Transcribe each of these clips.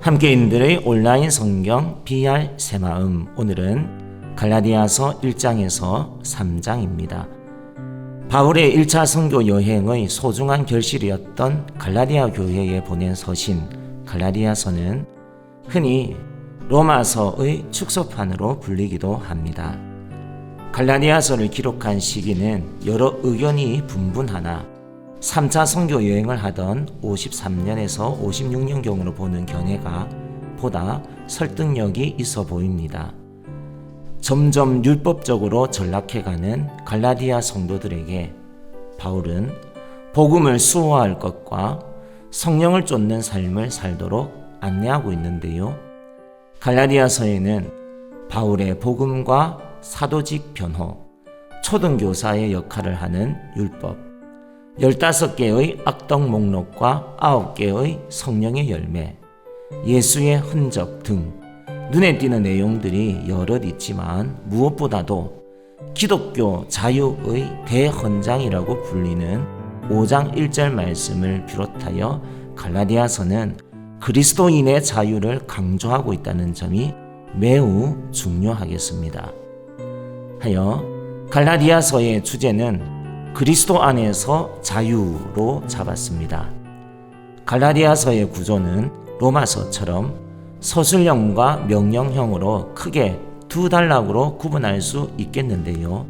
함께인들의 온라인 성경 BR 새마음, 오늘은 갈라디아서 1장에서 3장입니다. 바울의 1차 선교 여행의 소중한 결실이었던 갈라디아 교회에 보낸 서신 갈라디아서는 흔히 로마서의 축소판으로 불리기도 합니다. 갈라디아서를 기록한 시기는 여러 의견이 분분하나 3차 선교 여행을 하던 53년에서 56년경으로 보는 견해가 보다 설득력이 있어 보입니다. 점점 율법적으로 전락해가는 갈라디아 성도들에게 바울은 복음을 수호할 것과 성령을 쫓는 삶을 살도록 안내하고 있는데요. 갈라디아서에는 바울의 복음과 사도직 변호, 초등교사의 역할을 하는 율법, 15개의 악덕 목록과 9개의 성령의 열매, 예수의 흔적 등 눈에 띄는 내용들이 여럿 있지만 무엇보다도 기독교 자유의 대헌장이라고 불리는 5장 1절 말씀을 비롯하여 갈라디아서는 그리스도인의 자유를 강조하고 있다는 점이 매우 중요하겠습니다. 하여 갈라디아서의 주제는 그리스도 안에서 자유로 잡았습니다. 갈라디아서의 구조는 로마서처럼 서술형과 명령형으로 크게 두 단락으로 구분할 수 있겠는데요.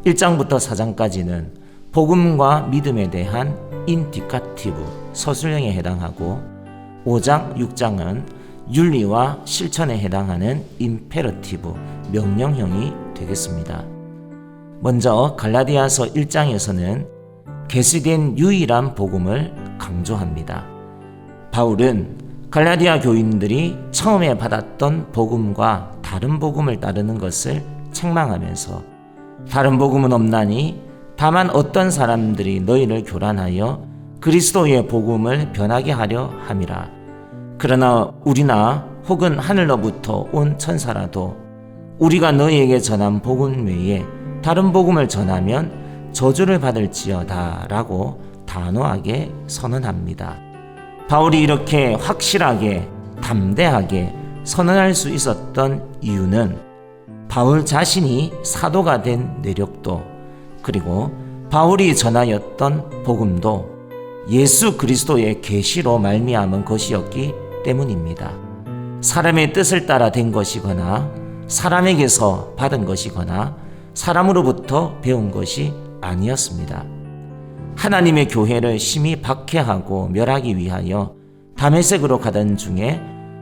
1장부터 4장까지는 복음과 믿음에 대한 인디카티브 서술형에 해당하고 5장, 6장은 윤리와 실천에 해당하는 임페러티브 명령형이 되겠습니다. 먼저 갈라디아서 1장에서는 계시된 유일한 복음을 강조합니다. 바울은 갈라디아 교인들이 처음에 받았던 복음과 다른 복음을 따르는 것을 책망하면서 다른 복음은 없나니 다만 어떤 사람들이 너희를 교란하여 그리스도의 복음을 변하게 하려 함이라. 그러나 우리나 혹은 하늘로부터 온 천사라도 우리가 너희에게 전한 복음 외에 다른 복음을 전하면 저주를 받을지어다 라고 단호하게 선언합니다. 바울이 이렇게 확실하게 담대하게 선언할 수 있었던 이유는 바울 자신이 사도가 된 내력도, 그리고 바울이 전하였던 복음도 예수 그리스도의 계시로 말미암은 것이었기 때문입니다. 사람의 뜻을 따라 된 것이거나 사람에게서 받은 것이거나 사람으로부터 배운 것이 아니었습니다. 하나님의 교회를 심히 박해하고 멸하기 위하여 다메섹으로 가던 중에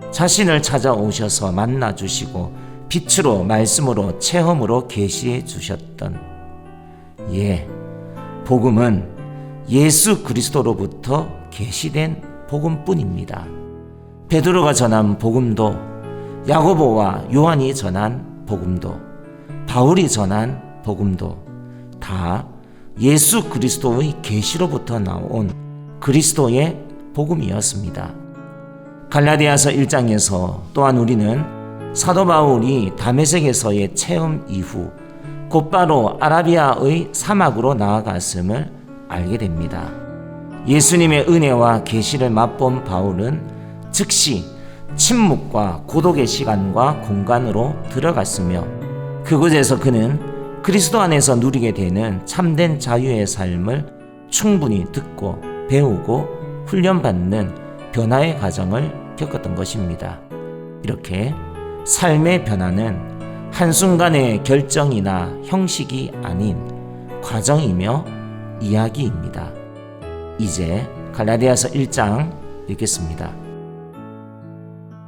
자신을 찾아오셔서 만나주시고 빛으로 말씀으로 체험으로 계시해 주셨던 복음은 예수 그리스도로부터 계시된 복음뿐입니다. 베드로가 전한 복음도, 야고보와 요한이 전한 복음도, 바울이 전한 복음도 다 예수 그리스도의 계시로부터 나온 그리스도의 복음이었습니다. 갈라디아서 1장에서 또한 우리는 사도 바울이 다메섹에서의 체험 이후 곧바로 아라비아의 사막으로 나아갔음을 알게 됩니다. 예수님의 은혜와 계시를 맛본 바울은 즉시 침묵과 고독의 시간과 공간으로 들어갔으며 그곳에서 그는 그리스도 안에서 누리게 되는 참된 자유의 삶을 충분히 듣고 배우고 훈련받는 변화의 과정을 겪었던 것입니다. 이렇게 삶의 변화는 한순간의 결정이나 형식이 아닌 과정이며 이야기입니다. 이제 갈라디아서 1장 읽겠습니다.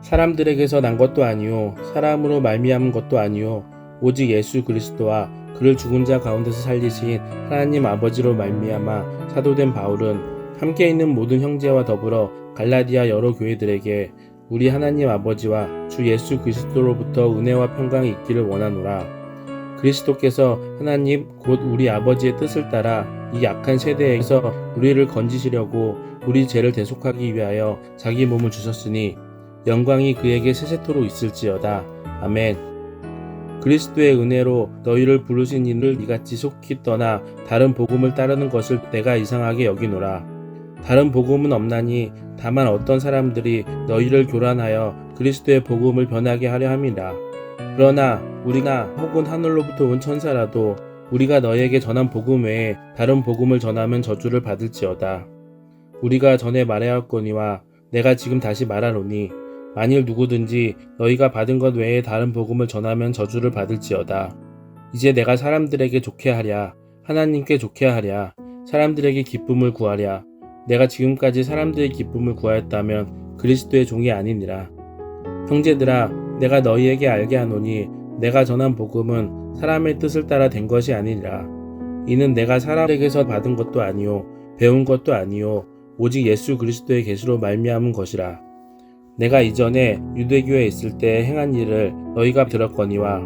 사람들에게서 난 것도 아니요 사람으로 말미암은 것도 아니요 오직 예수 그리스도와 그를 죽은 자 가운데서 살리신 하나님 아버지로 말미암아 사도된 바울은 함께 있는 모든 형제와 더불어 갈라디아 여러 교회들에게 우리 하나님 아버지와 주 예수 그리스도로부터 은혜와 평강이 있기를 원하노라. 그리스도께서 하나님 곧 우리 아버지의 뜻을 따라 이 약한 세대에서 우리를 건지시려고 우리 죄를 대속하기 위하여 자기 몸을 주셨으니 영광이 그에게 세세토록 있을지어다. 아멘. 그리스도의 은혜로 너희를 부르신 이를 이같이 속히 떠나 다른 복음을 따르는 것을 내가 이상하게 여기노라. 다른 복음은 없나니 다만 어떤 사람들이 너희를 교란하여 그리스도의 복음을 변하게 하려 함이라. 그러나 우리나 혹은 하늘로부터 온 천사라도 우리가 너희에게 전한 복음 외에 다른 복음을 전하면 저주를 받을지어다. 우리가 전에 말하였거니와 내가 지금 다시 말하노니 만일 누구든지 너희가 받은 것 외에 다른 복음을 전하면 저주를 받을지어다. 이제 내가 사람들에게 좋게 하랴, 하나님께 좋게 하랴, 사람들에게 기쁨을 구하랴. 내가 지금까지 사람들의 기쁨을 구하였다면 그리스도의 종이 아니니라. 형제들아, 내가 너희에게 알게 하노니 내가 전한 복음은 사람의 뜻을 따라 된 것이 아니니라. 이는 내가 사람에게서 받은 것도 아니요 배운 것도 아니요 오직 예수 그리스도의 계시로 말미암은 것이라. 내가 이전에 유대교에 있을 때 행한 일을 너희가 들었거니와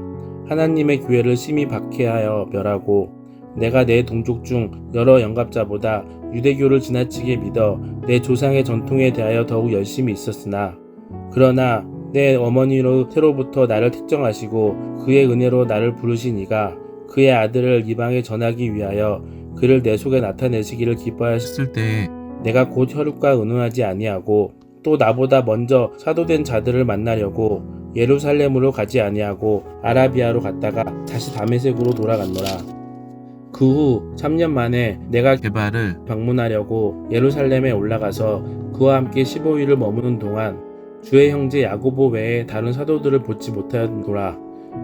하나님의 교회를 심히 박해하여 멸하고 내가 내 동족 중 여러 영갑자보다 유대교를 지나치게 믿어 내 조상의 전통에 대하여 더욱 열심히 있었으나 그러나 내 어머니로 새로부터 나를 택정하시고 그의 은혜로 나를 부르신 이가 그의 아들을 이방에 전하기 위하여 그를 내 속에 나타내시기를 기뻐하셨을 때에 내가 곧 혈육과 의논하지 아니하고 또 나보다 먼저 사도된 자들을 만나려고 예루살렘으로 가지 아니하고 아라비아로 갔다가 다시 다메섹으로 돌아갔노라. 그 후 3년 만에 내가 게바를 방문하려고 예루살렘에 올라가서 그와 함께 15일을 머무는 동안 주의 형제 야고보 외에 다른 사도들을 보지 못하였노라.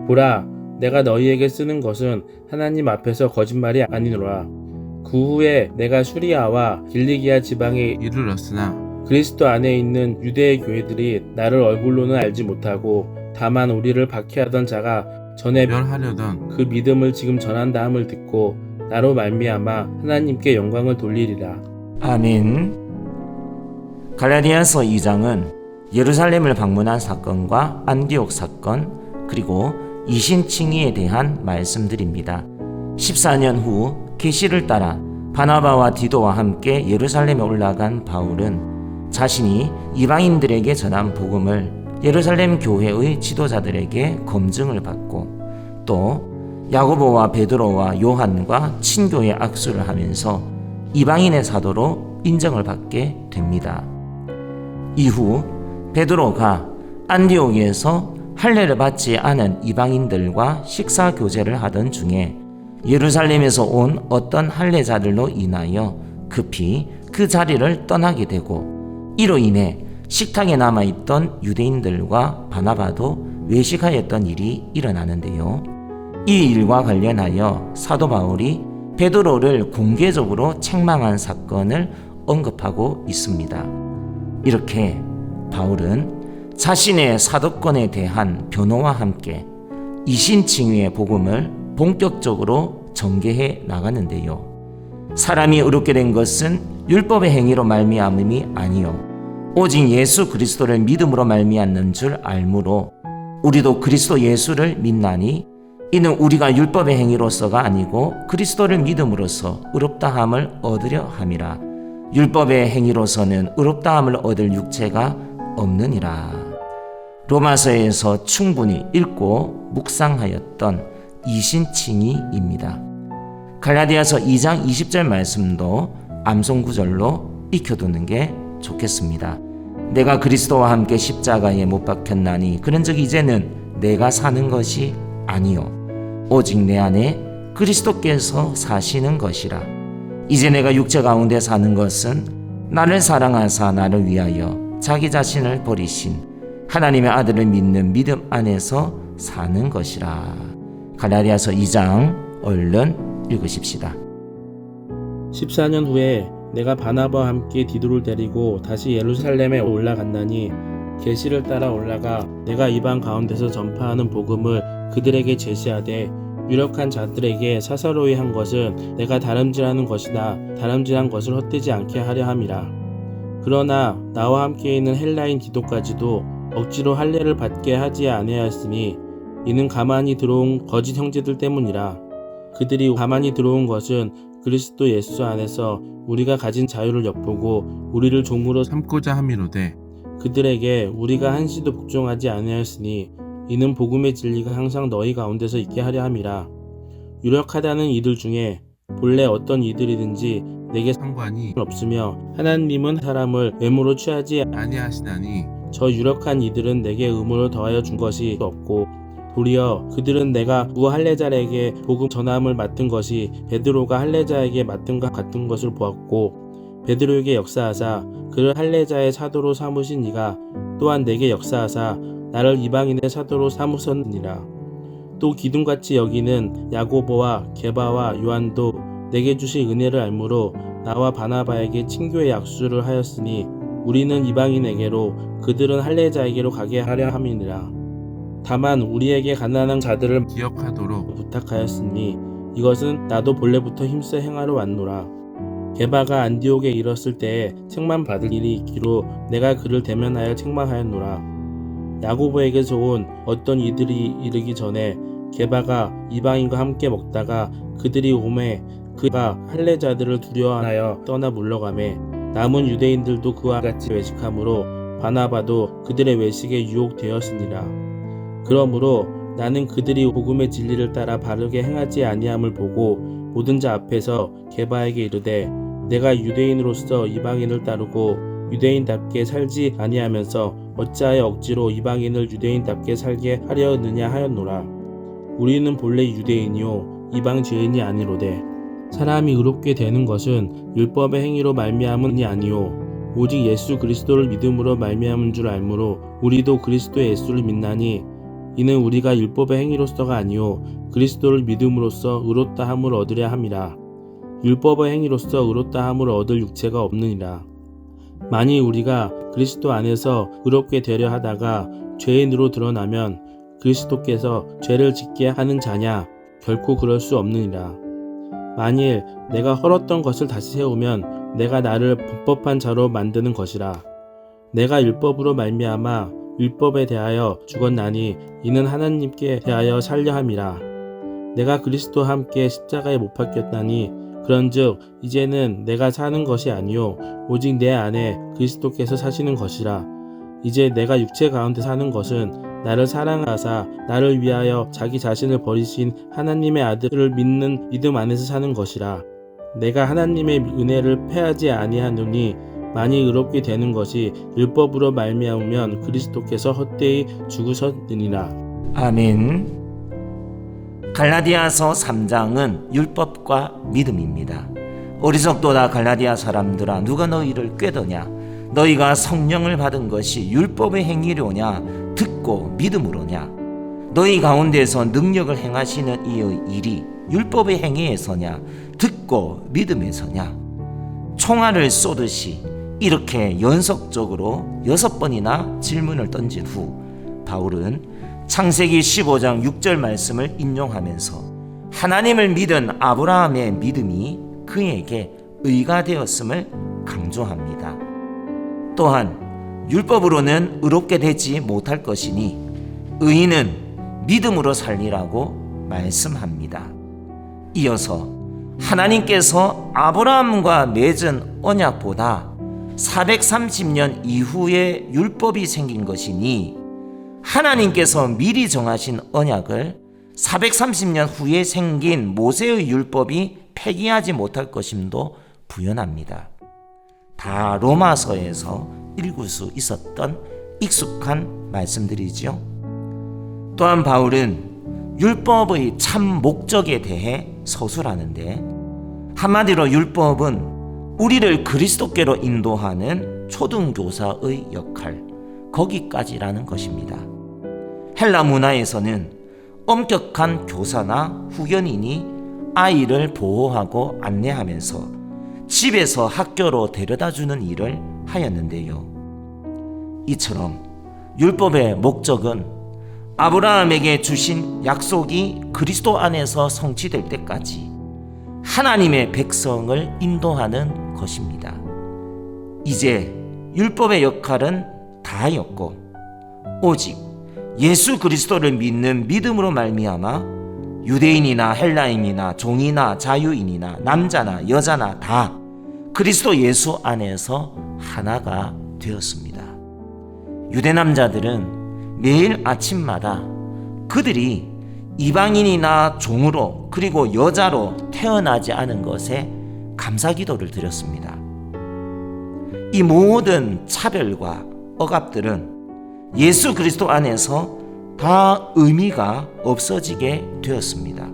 보라, 내가 너희에게 쓰는 것은 하나님 앞에서 거짓말이 아니노라. 그 후에 내가 수리아와 길리기아 지방에 이르렀으나 그리스도 안에 있는 유대의 교회들이 나를 얼굴로는 알지 못하고 다만 우리를 박해하던 자가 전에 멸하려던 그 믿음을 지금 전한다 함을 듣고 나로 말미암아 하나님께 영광을 돌리리라. 아멘. 갈라디아서 2장은 예루살렘을 방문한 사건과 안디옥 사건 그리고 이신칭의에 대한 말씀들입니다. 14년 후 계시를 따라 바나바와 디도와 함께 예루살렘에 올라간 바울은 자신이 이방인들에게 전한 복음을 예루살렘 교회의 지도자들에게 검증을 받고 또 야고보와 베드로와 요한과 친교에 악수를 하면서 이방인의 사도로 인정을 받게 됩니다. 이후 베드로가 안디옥에서 할례를 받지 않은 이방인들과 식사 교제를 하던 중에 예루살렘에서 온 어떤 할례자들로 인하여 급히 그 자리를 떠나게 되고 이로 인해 식탁에 남아있던 유대인들과 바나바도 외식하였던 일이 일어나는데요. 이 일과 관련하여 사도 바울이 베드로를 공개적으로 책망한 사건을 언급하고 있습니다. 이렇게 바울은 자신의 사도권에 대한 변호와 함께 이신칭의의 복음을 본격적으로 전개해 나가는데요. 사람이 의롭게 된 것은 율법의 행위로 말미암음이 아니요 오직 예수 그리스도를 믿음으로 말미암는 줄 알므로 우리도 그리스도 예수를 믿나니 이는 우리가 율법의 행위로서가 아니고 그리스도를 믿음으로써 의롭다함을 얻으려 함이라. 율법의 행위로서는 의롭다함을 얻을 육체가 없느니라. 로마서에서 충분히 읽고 묵상하였던 이신칭의입니다. 갈라디아서 2장 20절 말씀도 암송구절로 익혀두는 게 좋겠습니다. 내가 그리스도와 함께 십자가에 못 박혔나니 그런즉 이제는 내가 사는 것이 아니요 오직 내 안에 그리스도께서 사시는 것이라. 이제 내가 육체 가운데 사는 것은 나를 사랑하사 나를 위하여 자기 자신을 버리신 하나님의 아들을 믿는 믿음 안에서 사는 것이라. 갈라디아서 2장 얼른 읽으십시다. 14년 후에 내가 바나바와 함께 디도를 데리고 다시 예루살렘에 올라갔나니 계시를 따라 올라가 내가 이방 가운데서 전파하는 복음을 그들에게 제시하되 유력한 자들에게 사사로이 한 것은 내가 다름질하는 것이나 다름질한 것을 헛되지 않게 하려 함이라. 그러나 나와 함께 있는 헬라인 디도까지도 억지로 할례를 받게 하지 아니하였으니 이는 가만히 들어온 거짓 형제들 때문이라. 그들이 가만히 들어온 것은 그리스도 예수 안에서 우리가 가진 자유를 엿보고 우리를 종으로 삼고자 함이로되 그들에게 우리가 한시도 복종하지 아니하였으니 이는 복음의 진리가 항상 너희 가운데서 있게 하려 함이라. 유력하다는 이들 중에 본래 어떤 이들이든지 내게 상관이 없으며 하나님은 사람을 외모로 취하지 아니하시나니 저 유력한 이들은 내게 의무를 더하여 준 것이 없고 도리어 그들은 내가 무 할례자에게 복음 전함을 맡은 것이 베드로가 할례자에게 맡은 것 같은 것을 보았고 베드로에게 역사하사 그를 할례자의 사도로 삼으신 이가 또한 내게 역사하사 나를 이방인의 사도로 삼으셨느니라. 또 기둥같이 여기는 야고보와 게바와 요한도 내게 주신 은혜를 알므로 나와 바나바에게 친교의 약수를 하였으니 우리는 이방인에게로 그들은 할례자에게로 가게 하려 함이니라. 다만 우리에게 가난한 자들을 기억하도록 부탁하였으니 이것은 나도 본래부터 힘써 행하러 왔노라. 게바가 안디옥에 이르렀을 때에 책망 받을 일이 있기로 내가 그를 대면하여 책망하였노라. 야고보에게서 온 어떤 이들이 이르기 전에 게바가 이방인과 함께 먹다가 그들이 오매 그가 할례자들을 두려워하여 떠나 물러가매 남은 유대인들도 그와 같이 외식하므로 바나바도 그들의 외식에 유혹되었으니라. 그러므로 나는 그들이 복음의 진리를 따라 바르게 행하지 아니함을 보고 모든 자 앞에서 게바에게 이르되 내가 유대인으로서 이방인을 따르고 유대인답게 살지 아니하면서 어찌하여 억지로 이방인을 유대인답게 살게 하려느냐 하였노라. 우리는 본래 유대인이요 이방 죄인이 아니로되 사람이 의롭게 되는 것은 율법의 행위로 말미암음이 아니요 오직 예수 그리스도를 믿음으로 말미암은 줄 알므로 우리도 그리스도 예수를 믿나니 이는 우리가 율법의 행위로서가 아니요 그리스도를 믿음으로써 의롭다 함을 얻으려 함이라. 율법의 행위로서 의롭다 함을 얻을 육체가 없느니라. 만일 우리가 그리스도 안에서 의롭게 되려 하다가 죄인으로 드러나면 그리스도께서 죄를 짓게 하는 자냐? 결코 그럴 수 없느니라. 만일 내가 헐었던 것을 다시 세우면 내가 나를 불법한 자로 만드는 것이라. 내가 율법으로 말미암아 율법에 대하여 죽었나니 이는 하나님께 대하여 살려 함이라. 내가 그리스도와 함께 십자가에 못 박혔나니 그런즉 이제는 내가 사는 것이 아니요 오직 내 안에 그리스도께서 사시는 것이라. 이제 내가 육체 가운데 사는 것은 나를 사랑하사 나를 위하여 자기 자신을 버리신 하나님의 아들을 믿는 믿음 안에서 사는 것이라. 내가 하나님의 은혜를 패하지 아니하노니 만일 의롭게 되는 것이 율법으로 말미암으면 그리스도께서 헛되이 죽으셨느니라. 아멘. 갈라디아서 3장은 율법과 믿음입니다. 어리석도다 갈라디아 사람들아 누가 너희를 꾀더냐 너희가 성령을 받은 것이 율법의 행위로냐 듣고 믿음으로냐 너희 가운데서 능력을 행하시는 이의 일이 율법의 행위에서냐 듣고 믿음에서냐. 총알을 쏘듯이 이렇게 연속적으로 6번이나 질문을 던진 후 바울은 창세기 15장 6절 말씀을 인용하면서 하나님을 믿은 아브라함의 믿음이 그에게 의가 되었음을 강조합니다. 또한 율법으로는 의롭게 되지 못할 것이니 의인은 믿음으로 살리라고 말씀합니다. 이어서 하나님께서 아브라함과 맺은 언약보다 430년 이후에 율법이 생긴 것이니 하나님께서 미리 정하신 언약을 430년 후에 생긴 모세의 율법이 폐기하지 못할 것임도 부연합니다. 다 로마서에서 읽을 수 있었던 익숙한 말씀들이죠. 또한 바울은 율법의 참 목적에 대해 서술하는데 한마디로 율법은 우리를 그리스도께로 인도하는 초등교사의 역할, 거기까지라는 것입니다. 헬라 문화에서는 엄격한 교사나 후견인이 아이를 보호하고 안내하면서 집에서 학교로 데려다주는 일을 하였는데요. 이처럼 율법의 목적은 아브라함에게 주신 약속이 그리스도 안에서 성취될 때까지 하나님의 백성을 인도하는 것입니다. 이제 율법의 역할은 다하였고 오직 예수 그리스도를 믿는 믿음으로 말미암아 유대인이나 헬라인이나 종이나 자유인이나 남자나 여자나 다 그리스도 예수 안에서 하나가 되었습니다. 유대 남자들은 매일 아침마다 그들이 이방인이나 종으로 그리고 여자로 태어나지 않은 것에 감사기도를 드렸습니다. 이 모든 차별과 억압들은 예수 그리스도 안에서 다 의미가 없어지게 되었습니다.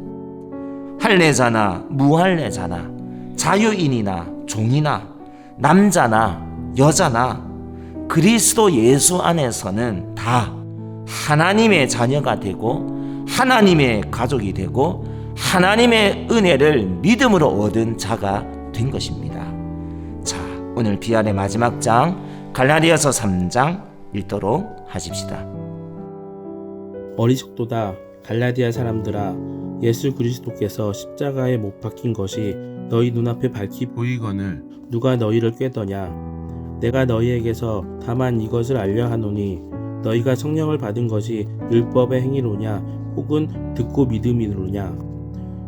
할례자나 무할례자나 자유인이나 종이나 남자나 여자나 그리스도 예수 안에서는 다 하나님의 자녀가 되고 하나님의 가족이 되고 하나님의 은혜를 믿음으로 얻은 자가 된 것입니다. 자, 오늘 비알의 마지막 장 갈라디아서 3장 읽도록 하십시다. 어리석도다 갈라디아 사람들아, 예수 그리스도께서 십자가에 못 박힌 것이 너희 눈앞에 밝히 보이거늘 누가 너희를 꾀더냐? 내가 너희에게서 다만 이것을 알려 하노니 너희가 성령을 받은 것이 율법의 행위로냐 혹은 듣고 믿음이로냐?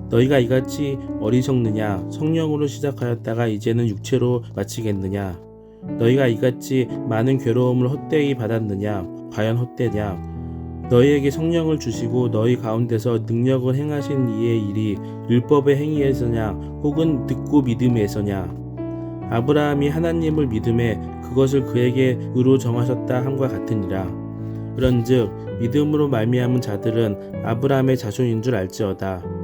너희가 이같이 어리석느냐? 성령으로 시작하였다가 이제는 육체로 마치겠느냐? 너희가 이같이 많은 괴로움을 헛되이 받았느냐? 과연 헛되냐? 너희에게 성령을 주시고 너희 가운데서 능력을 행하신 이의 일이 율법의 행위에서냐 혹은 듣고 믿음에서냐? 아브라함이 하나님을 믿음에 그것을 그에게 의로 정하셨다 함과 같으니라. 그런즉 믿음으로 말미암은 자들은 아브라함의 자손인 줄 알지어다.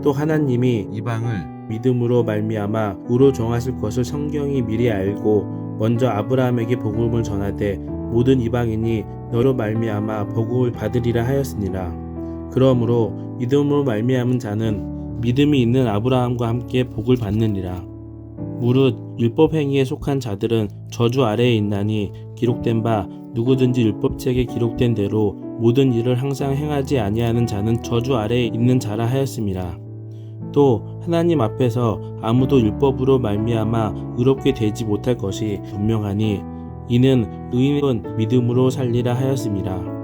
또 하나님이 이방을 믿음으로 말미암아 의로 정하실 것을 성경이 미리 알고 먼저 아브라함에게 복음을 전하되 모든 이방인이 너로 말미암아 복을 받으리라 하였으니라. 그러므로 믿음으로 말미암은 자는 믿음이 있는 아브라함과 함께 복을 받느니라. 무릇 율법 행위에 속한 자들은 저주 아래에 있나니 기록된 바 누구든지 율법책에 기록된 대로 모든 일을 항상 행하지 아니하는 자는 저주 아래에 있는 자라 하였음이라. 또 하나님 앞에서 아무도 율법으로 말미암아 의롭게 되지 못할 것이 분명하니 이는 의인은 믿음으로 살리라 하였음이라.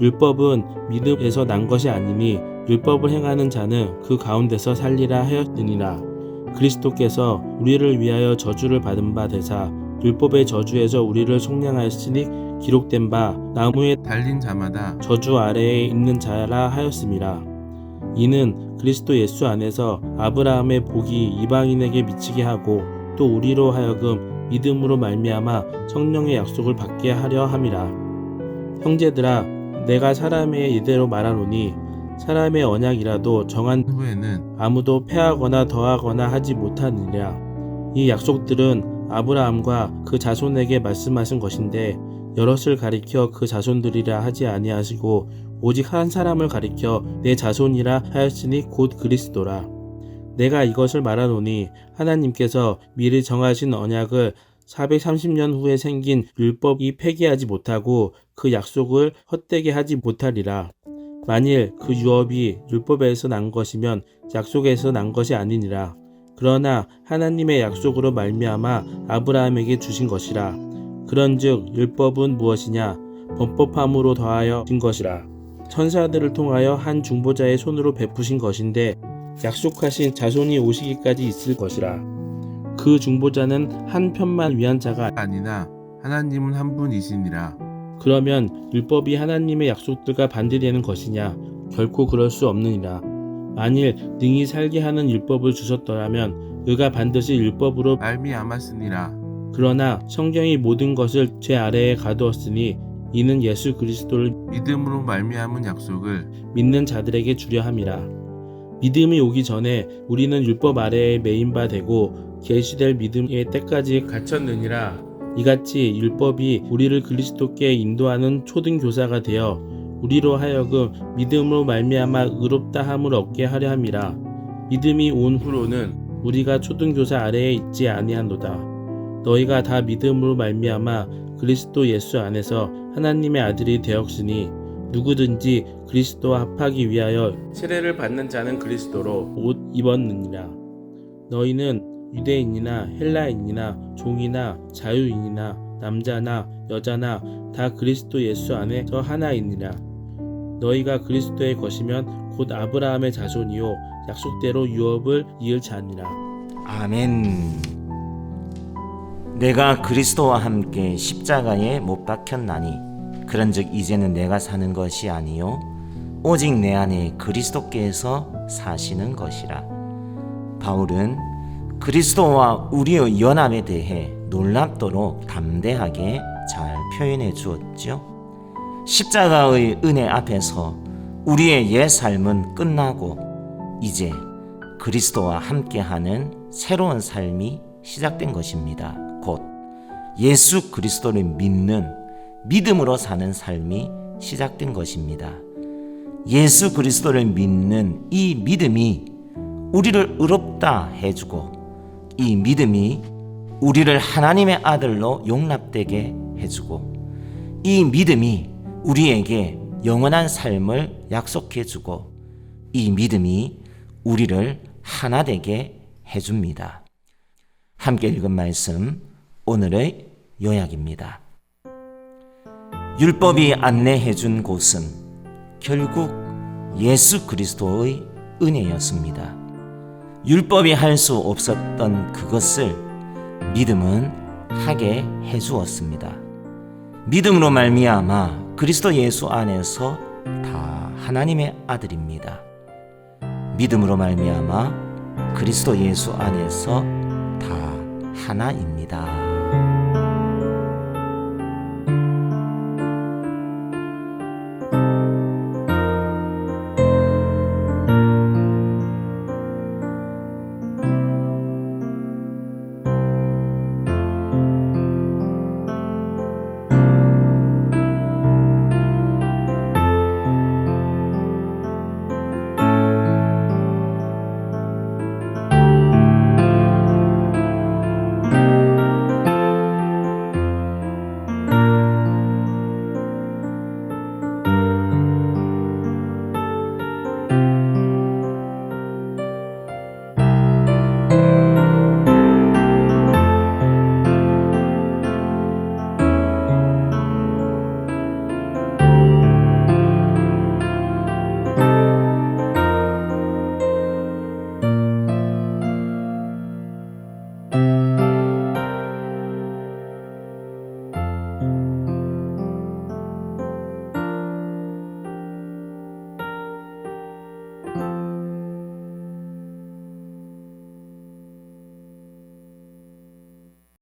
율법은 믿음에서 난 것이 아니니 율법을 행하는 자는 그 가운데서 살리라 하였으니라. 그리스도께서 우리를 위하여 저주를 받은 바 되사 율법의 저주에서 우리를 속량하였으니 기록된 바 나무에 달린 자마다 저주 아래에 있는 자라 하였음이라. 이는 그리스도 예수 안에서 아브라함의 복이 이방인에게 미치게 하고 또 우리로 하여금 믿음으로 말미암아 성령의 약속을 받게 하려 함이라. 형제들아, 내가 사람의 이대로 말하노니 사람의 언약이라도 정한 후에는 아무도 패하거나 더하거나 하지 못하느니라. 이 약속들은 아브라함과 그 자손에게 말씀하신 것인데 여럿을 가리켜 그 자손들이라 하지 아니하시고 오직 한 사람을 가리켜 내 자손이라 하였으니 곧 그리스도라. 내가 이것을 말하노니 하나님께서 미리 정하신 언약을 430년 후에 생긴 율법이 폐기하지 못하고 그 약속을 헛되게 하지 못하리라. 만일 그 유업이 율법에서 난 것이면 약속에서 난 것이 아니니라. 그러나 하나님의 약속으로 말미암아 아브라함에게 주신 것이라. 그런즉 율법은 무엇이냐? 범법함으로 더하여 진 것이라. 천사들을 통하여 한 중보자의 손으로 베푸신 것인데 약속하신 자손이 오시기까지 있을 것이라. 그 중보자는 한 편만 위한 자가 아니나 하나님은 한 분이시니라. 그러면 율법이 하나님의 약속들과 반대되는 것이냐? 결코 그럴 수 없느니라. 만일 능히 살게 하는 율법을 주셨더라면 그가 반드시 율법으로 말미암았으니라. 그러나 성경이 모든 것을 죄 아래에 가두었으니 이는 예수 그리스도를 믿음으로 말미암은 약속을 믿는 자들에게 주려 함이라. 믿음이 오기 전에 우리는 율법 아래에 매인 바 되고 계시될 믿음의 때까지 갇혔느니라. 이같이 율법이 우리를 그리스도께 인도하는 초등교사가 되어 우리로 하여금 믿음으로 말미암아 의롭다 함을 얻게 하려 함이라. 믿음이 온 후로는 우리가 초등교사 아래에 있지 아니하노다. 너희가 다 믿음으로 말미암아 그리스도 예수 안에서 하나님의 아들이 되었으니 누구든지 그리스도와 합하기 위하여 세례를 받는 자는 그리스도로 옷 입었느니라. 너희는 유대인이나 헬라인이나 종이나 자유인이나 남자나 여자나 다 그리스도 예수 안에서 하나이니라. 너희가 그리스도의 것이면 곧 아브라함의 자손이요 약속대로 유업을 이을 자니라. 아멘. 내가 그리스도와 함께 십자가에 못 박혔나니 그런즉 이제는 내가 사는 것이 아니요 오직 내 안에 그리스도께서 사시는 것이라. 바울은 그리스도와 우리의 연합에 대해 놀랍도록 담대하게 잘 표현해 주었죠. 십자가의 은혜 앞에서 우리의 옛 삶은 끝나고 이제 그리스도와 함께하는 새로운 삶이 시작된 것입니다. 곧 예수 그리스도를 믿는 믿음으로 사는 삶이 시작된 것입니다. 예수 그리스도를 믿는 이 믿음이 우리를 의롭다 해주고, 이 믿음이 우리를 하나님의 아들로 용납되게 해주고, 이 믿음이 우리에게 영원한 삶을 약속해주고, 이 믿음이 우리를 하나 되게 해줍니다. 함께 읽은 말씀, 오늘의 요약입니다. 율법이 안내해준 곳은 결국 예수 그리스도의 은혜였습니다. 율법이 할 수 없었던 그것을 믿음은 하게 해주었습니다. 믿음으로 말미암아 그리스도 예수 안에서 다 하나님의 아들입니다. 믿음으로 말미암아 그리스도 예수 안에서 다 하나입니다.